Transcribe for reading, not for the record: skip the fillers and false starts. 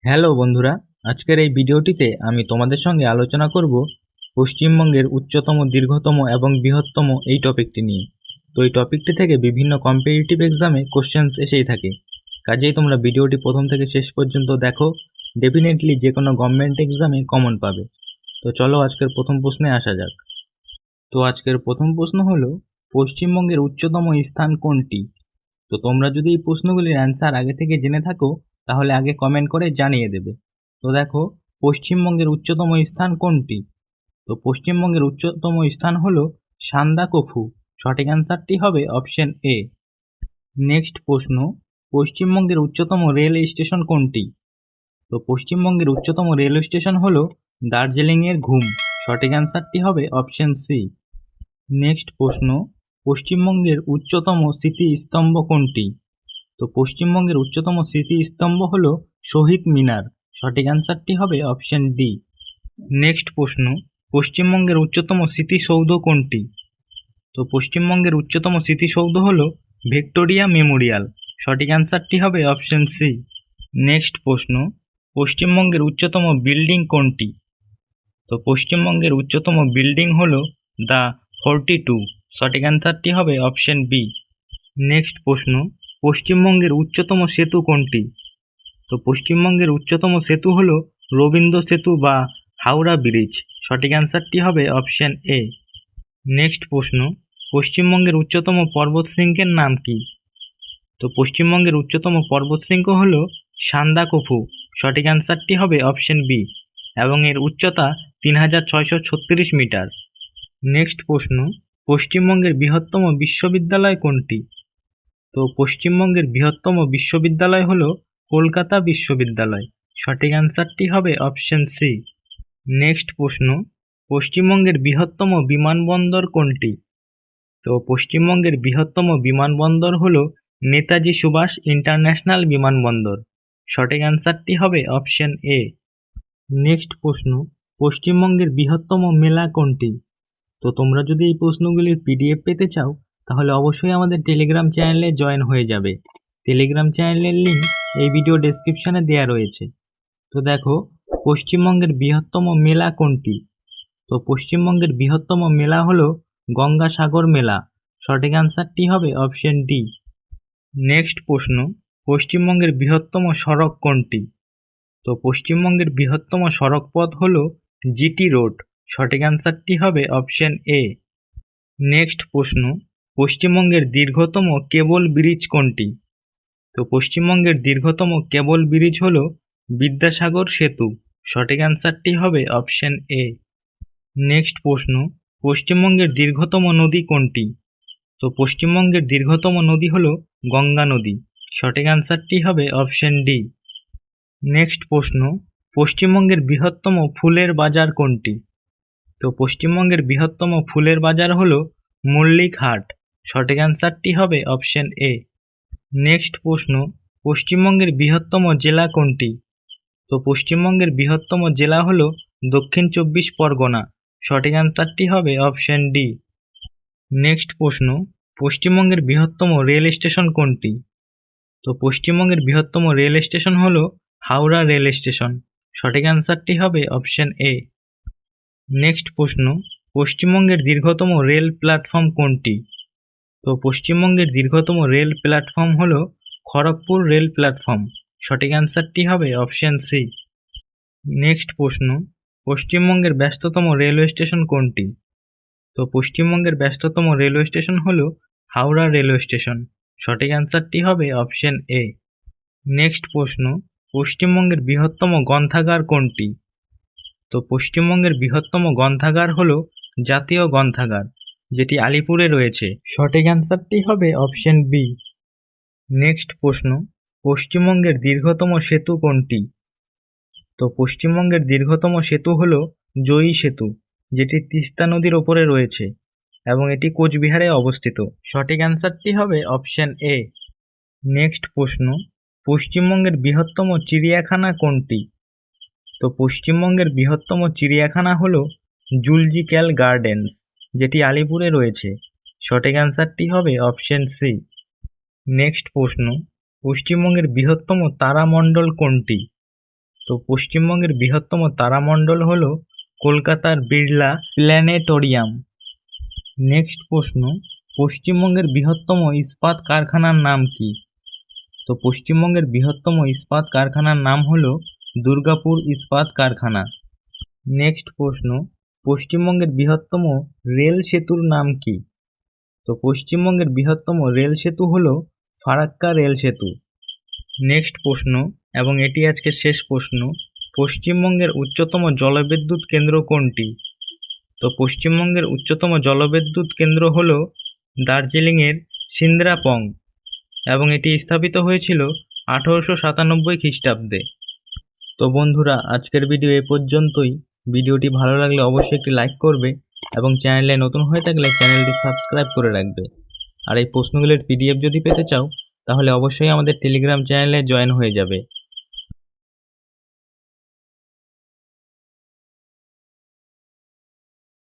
Hello বন্ধুরা, আজকের এই ভিডিওটিতে আমি তোমাদের সঙ্গে আলোচনা করব পশ্চিমবঙ্গের উচ্চতম, দীর্ঘতম এবং বৃহত্তম এই টপিকটি নিয়ে। তো এই টপিকটি থেকে বিভিন্ন কম্পিটিটিভ এক্সামে কোশ্চেন্স এসেই থাকে, কাজেই তোমরা ভিডিওটি প্রথম থেকে শেষ পর্যন্ত দেখো। ডেফিনেটলি যে কোনো গভর্নমেন্ট এক্সামে কমন পাবে। তো চলো আজকের প্রথম প্রশ্নে আসা যাক। তো আজকের প্রথম প্রশ্ন হলো, পশ্চিমবঙ্গের উচ্চতম স্থান কোনটি? তো তোমরা যদি এই প্রশ্নগুলির অ্যান্সার আগে থেকে জেনে থাকো, তাহলে আগে কমেন্ট করে জানিয়ে দেবে। তো দেখো, পশ্চিমবঙ্গের উচ্চতম স্থান কোনটি? তো পশ্চিমবঙ্গের উচ্চতম স্থান হলো সান্দাকফু। সঠিক অ্যান্সারটি হবে অপশন এ। নেক্সট প্রশ্ন, পশ্চিমবঙ্গের উচ্চতম রেল স্টেশন কোনটি? তো পশ্চিমবঙ্গের উচ্চতম রেল স্টেশন হলো দার্জিলিংয়ের ঘুম। সঠিক অ্যান্সারটি হবে অপশন সি। নেক্সট প্রশ্ন, পশ্চিমবঙ্গের উচ্চতম স্মৃতিস্তম্ভ কোনটি? তো পশ্চিমবঙ্গের উচ্চতম স্মৃতিস্তম্ভ হল শহীদ মিনার। সঠিক অ্যান্সারটি হবে অপশন ডি। নেক্সট প্রশ্ন, পশ্চিমবঙ্গের উচ্চতম স্মৃতিসৌধ কোনটি? তো পশ্চিমবঙ্গের উচ্চতম স্মৃতিসৌধ হল ভিক্টোরিয়া মেমোরিয়াল। সঠিক অ্যান্সারটি হবে অপশন সি। নেক্সট প্রশ্ন, পশ্চিমবঙ্গের উচ্চতম বিল্ডিং কোনটি? তো পশ্চিমবঙ্গের উচ্চতম বিল্ডিং হল দ্য 42। সঠিক অ্যান্সারটি হবে অপশন বি। নেক্সট প্রশ্ন, পশ্চিমবঙ্গের উচ্চতম সেতু কোনটি? তো পশ্চিমবঙ্গের উচ্চতম সেতু হল রবীন্দ্র সেতু বা হাওড়া ব্রিজ। সঠিক অ্যান্সারটি হবে অপশন এ। নেক্সট প্রশ্ন, পশ্চিমবঙ্গের উচ্চতম পর্বতশৃঙ্গের নাম কি? তো পশ্চিমবঙ্গের উচ্চতম পর্বতশৃঙ্গ হল সান্দাকফু। সঠিক অ্যান্সারটি হবে অপশন বি এবং এর উচ্চতা 3636 মিটার। নেক্সট প্রশ্ন, পশ্চিমবঙ্গের বৃহত্তম বিশ্ববিদ্যালয় কোনটি? তো পশ্চিমবঙ্গের বৃহত্তম বিশ্ববিদ্যালয় হল কলকাতা বিশ্ববিদ্যালয়। সঠিক অ্যান্সারটি হবে অপশন সি। নেক্সট প্রশ্ন, পশ্চিমবঙ্গের বৃহত্তম বিমানবন্দর কোনটি? তো পশ্চিমবঙ্গের বৃহত্তম বিমানবন্দর হল নেতাজি সুভাষ ইন্টারন্যাশনাল বিমানবন্দর। সঠিক অ্যান্সারটি হবে অপশন এ। নেক্সট প্রশ্ন, পশ্চিমবঙ্গের বৃহত্তম মেলা কোনটি? তো তোমরা যদি এই প্রশ্নগুলির পিডিএফ পেতে চাও, তাহলে অবশ্যই আমাদের টেলিগ্রাম চ্যানেলে জয়েন হয়ে যাবে। টেলিগ্রাম চ্যানেলের লিঙ্ক এই ভিডিও ডেসক্রিপশনে দেওয়া রয়েছে। তো দেখো, পশ্চিমবঙ্গের বৃহত্তম মেলা কোনটি? তো পশ্চিমবঙ্গের বৃহত্তম মেলা হলো গঙ্গাসাগর মেলা। সঠিক অ্যান্সারটি হবে অপশন ডি। নেক্সট প্রশ্ন, পশ্চিমবঙ্গের বৃহত্তম সড়ক কোনটি? তো পশ্চিমবঙ্গের বৃহত্তম সড়ক পথ হল জিটি রোড। সঠিক অ্যান্সারটি হবে অপশন এ। নেক্সট প্রশ্ন, পশ্চিমবঙ্গের দীর্ঘতম কেবল ব্রিজ কোনটি? তো পশ্চিমবঙ্গের দীর্ঘতম কেবল ব্রিজ হল বিদ্যাসাগর সেতু। সঠিক অ্যান্সারটি হবে অপশন এ। নেক্সট প্রশ্ন, পশ্চিমবঙ্গের দীর্ঘতম নদী কোনটি? তো পশ্চিমবঙ্গের দীর্ঘতম নদী হল গঙ্গা নদী। সঠিক অ্যান্সারটি হবে অপশন ডি। নেক্সট প্রশ্ন, পশ্চিমবঙ্গের বৃহত্তম ফুলের বাজার কোনটি? তো পশ্চিমবঙ্গের বৃহত্তম ফুলের বাজার হল মল্লিক হাট। সঠিক অ্যান্সারটি হবে অপশন এ। নেক্সট প্রশ্ন, পশ্চিমবঙ্গের বৃহত্তম জেলা কোনটি? তো পশ্চিমবঙ্গের বৃহত্তম জেলা হল দক্ষিণ চব্বিশ পরগনা। সঠিক অ্যান্সারটি হবে অপশন ডি। নেক্সট প্রশ্ন, পশ্চিমবঙ্গের বৃহত্তম রেল স্টেশন কোনটি? তো পশ্চিমবঙ্গের বৃহত্তম রেল স্টেশন হল হাওড়া রেল স্টেশন। সঠিক অ্যান্সারটি হবে অপশন এ। নেক্সট প্রশ্ন, পশ্চিমবঙ্গের দীর্ঘতম রেল প্ল্যাটফর্ম কোনটি? তো পশ্চিমবঙ্গের দীর্ঘতম রেল প্ল্যাটফর্ম হল খড়গপুর রেল প্ল্যাটফর্ম। সঠিক অ্যান্সারটি হবে অপশন সি। নেক্সট প্রশ্ন, পশ্চিমবঙ্গের ব্যস্ততম রেলওয়ে স্টেশন কোনটি? তো পশ্চিমবঙ্গের ব্যস্ততম রেলওয়ে স্টেশন হল হাওড়া রেলওয়ে স্টেশন। সঠিক অ্যান্সারটি হবে অপশন এ। নেক্সট প্রশ্ন, পশ্চিমবঙ্গের বৃহত্তম গ্রন্থাগার কোনটি? তো পশ্চিমবঙ্গের বৃহত্তম গ্রন্থাগার হল জাতীয় গ্রন্থাগার, যেটি আলিপুরে রয়েছে। সঠিক অ্যান্সারটি হবে অপশন বি। নেক্সট প্রশ্ন, পশ্চিমবঙ্গের দীর্ঘতম সেতু কোনটি? তো পশ্চিমবঙ্গের দীর্ঘতম সেতু হল জয়ী সেতু, যেটি তিস্তা নদীর ওপরে রয়েছে এবং এটি কোচবিহারে অবস্থিত। সঠিক অ্যান্সারটি হবে অপশন এ। নেক্সট প্রশ্ন, পশ্চিমবঙ্গের বৃহত্তম চিড়িয়াখানা কোনটি? তো পশ্চিমবঙ্গের বৃহত্তম চিড়িয়াখানা হল জুলজিক্যাল গার্ডেন্স, যেটি আলিপুরে রয়েছে। সঠিক অ্যান্সারটি হবে অপশন সি। নেক্সট প্রশ্ন, পশ্চিমবঙ্গের বৃহত্তম তারামণ্ডল কোনটি? তো পশ্চিমবঙ্গের বৃহত্তম তারামণ্ডল হলো কলকাতার বিড়লা প্ল্যানেটোরিয়াম। নেক্সট প্রশ্ন, পশ্চিমবঙ্গের বৃহত্তম ইস্পাত কারখানার নাম কি? তো পশ্চিমবঙ্গের বৃহত্তম ইস্পাত কারখানার নাম হলো দুর্গাপুর ইস্পাত কারখানা। নেক্সট প্রশ্ন, পশ্চিমবঙ্গের বৃহত্তম রেল সেতুর নাম কি? তো পশ্চিমবঙ্গের বৃহত্তম রেল সেতু হলো ফারাক্কা রেল সেতু। নেক্সট প্রশ্ন, এবং এটি আজকের শেষ প্রশ্ন, পশ্চিমবঙ্গের উচ্চতম জলবিদ্যুৎ কেন্দ্র কোনটি? তো পশ্চিমবঙ্গের উচ্চতম জলবিদ্যুৎ কেন্দ্র হল দার্জিলিংয়ের সিন্দ্রাপং, এবং এটি স্থাপিত হয়েছিল 1897 খ্রিস্টাব্দে। তো বন্ধুরা, আজকের ভিডিও এ পর্যন্তই। ভিডিওটি ভালো লাগলে অবশ্যই একটি লাইক করবে এবং চ্যানেলে নতুন হয়ে থাকলে চ্যানেলটি সাবস্ক্রাইব করে রাখবে। আর এই প্রশ্নগুলির PDF যদি পেতে চাও তাহলে অবশ্যই আমাদের টেলিগ্রাম চ্যানেলে জয়েন হয়ে যাবে।